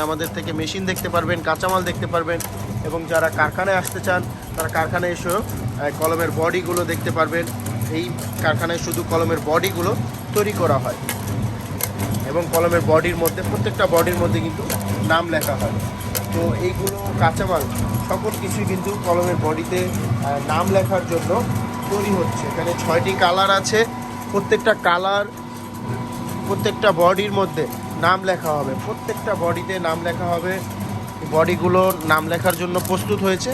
আমাদের থেকে মেশিন দেখতে পারবেন, কাঁচামাল দেখতে পারবেন এবং যারা কারখানায় আসতে চান তারা কারখানায় এসেও কলমের বডিগুলো দেখতে পারবেন। এই কারখানায় শুধু কলমের বডিগুলো তৈরি করা হয় এবং কলমের বডির মধ্যে প্রত্যেকটা বডির মধ্যে কিন্তু নাম লেখা হয়। তো এইগুলো কাঁচামাল সকল কিছুই কিন্তু কলমের বডিতে নাম লেখার জন্য তৈরি হচ্ছে। এখানে 6টি কালার আছে, প্রত্যেকটা কালার প্রত্যেকটা বডির মধ্যে নাম লেখা হবে, প্রত্যেকটা বডিতে নাম লেখা হবে। বডিগুলোর নাম লেখার জন্য প্রস্তুত হয়েছে,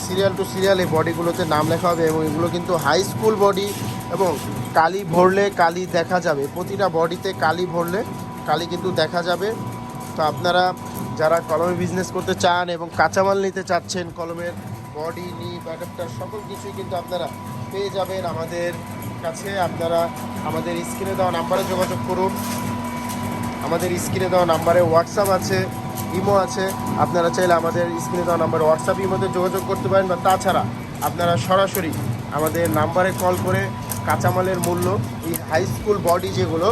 সিরিয়াল টু সিরিয়াল এই বডিগুলোতে নাম লেখা হবে এবং এগুলো কিন্তু হাই স্কুল বডি এবং কালি ভরলে কালি দেখা যাবে, প্রতিটা বডিতে কালি ভরলে কালি কিন্তু দেখা যাবে। তো আপনারা যারা কলমে বিজনেস করতে চান এবং কাঁচামাল নিতে চাচ্ছেন, কলমের বডি নিপ অ্যাডাপ্টার সকল কিছুই কিন্তু আপনারা পেয়ে যাবেন আমাদের কাছে। আপনারা আমাদের স্ক্রিনে দেওয়া নাম্বারে যোগাযোগ করুন। আমাদের স্ক্রিনে দেওয়া নাম্বারে হোয়াটসঅ্যাপ আছে, ইমো আছে। আপনারা চাইলে আমাদের স্ক্রিনে দেওয়া নাম্বারে হোয়াটসঅ্যাপ ইমোতে যোগাযোগ করতে পারেন, বা তাছাড়া আপনারা সরাসরি আমাদের নাম্বারে কল করে কাঁচামালের মূল্য, এই হাই স্কুল বডি যেগুলো,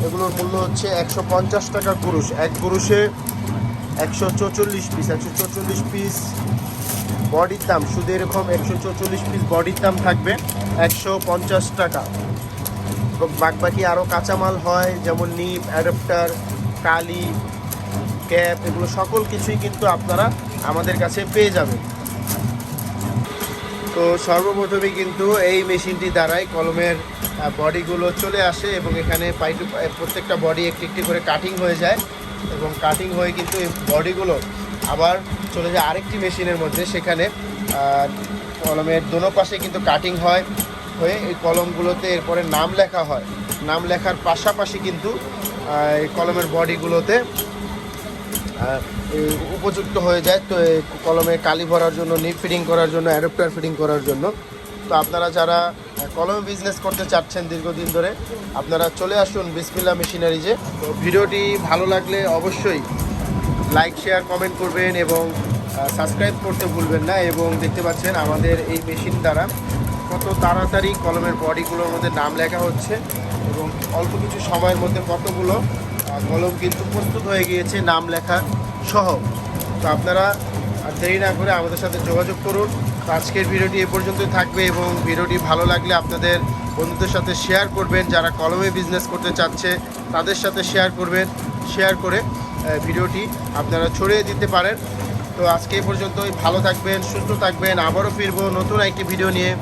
এগুলোর মূল্য হচ্ছে 150 টাকা কুরুশ। এক কুরুশে 144 পিস, 144 পিস বডির দাম, শুধু এরকম 144 পিস বডির দাম থাকবে 150 টাকা। বাকি আরও কাঁচামাল হয় যেমন নিপ অ্যাডাপ্টার, কালি, ক্যাপ, এগুলো সকল কিছুই কিন্তু আপনারা আমাদের কাছে পেয়ে যাবেন। তো সর্বপ্রথমেই কিন্তু এই মেশিনটি দ্বারাই কলমের বডিগুলো চলে আসে এবং এখানে প্রত্যেকটা বডি একটি একটি করে কাটিং হয়ে যায় এবং কাটিং হয়ে কিন্তু এই বডিগুলো আবার চলে যায় আরেকটি মেশিনের মধ্যে। সেখানে কলমের দোনো পাশে কিন্তু কাটিং হয়ে এই কলমগুলোতে এরপরে নাম লেখা হয়। নাম লেখার পাশাপাশি কিন্তু এই কলমের বডিগুলোতে উপযুক্ত হয়ে যায়। তো কলমে কালি ভরার জন্য, নিপ ফিটিং করার জন্য, অ্যাডাপ্টার ফিটিং করার জন্য। তো আপনারা যারা কলমে বিজনেস করতে চাচ্ছেন দীর্ঘদিন ধরে, আপনারা চলে আসুন বিসমিল্লাহ মেশিনারিজে। তো ভিডিওটি ভালো লাগলে অবশ্যই লাইক, শেয়ার, কমেন্ট করবেন এবং সাবস্ক্রাইব করতে ভুলবেন না। এবং দেখতে পাচ্ছেন আমাদের এই মেশিন দ্বারা কত তাড়াতাড়ি কলমের বডিগুলোর মধ্যে নাম লেখা হচ্ছে এবং অল্প কিছু সময়ের মধ্যে কতগুলো কলম কিন্তু প্রস্তুত হয়ে গিয়েছে নাম লেখা সহ। তো আপনারা দেরি না করে আমাদের সাথে যোগাযোগ করুন। তো আজকের ভিডিওটি এ পর্যন্তই থাকবে এবং ভিডিওটি ভালো লাগলে আপনাদের বন্ধুদের সাথে শেয়ার করবেন। যারা কলমে বিজনেস করতে চাচ্ছে তাদের সাথে শেয়ার করবেন, শেয়ার করে ভিডিওটি আপনারা ছড়িয়ে দিতে পারেন। তো আজকে এই পর্যন্তই, ভালো থাকবেন, সুস্থ থাকবেন। আবারও ফিরবো নতুন একটি ভিডিও নিয়ে।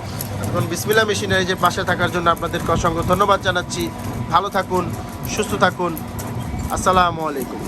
এখন বিসমিল্লাহ মেশিনারিজের পাশে থাকার জন্য আপনাদেরকে অসংখ্য ধন্যবাদ জানাচ্ছি। ভালো থাকুন, সুস্থ থাকুন। আসসালামু আলাইকুম।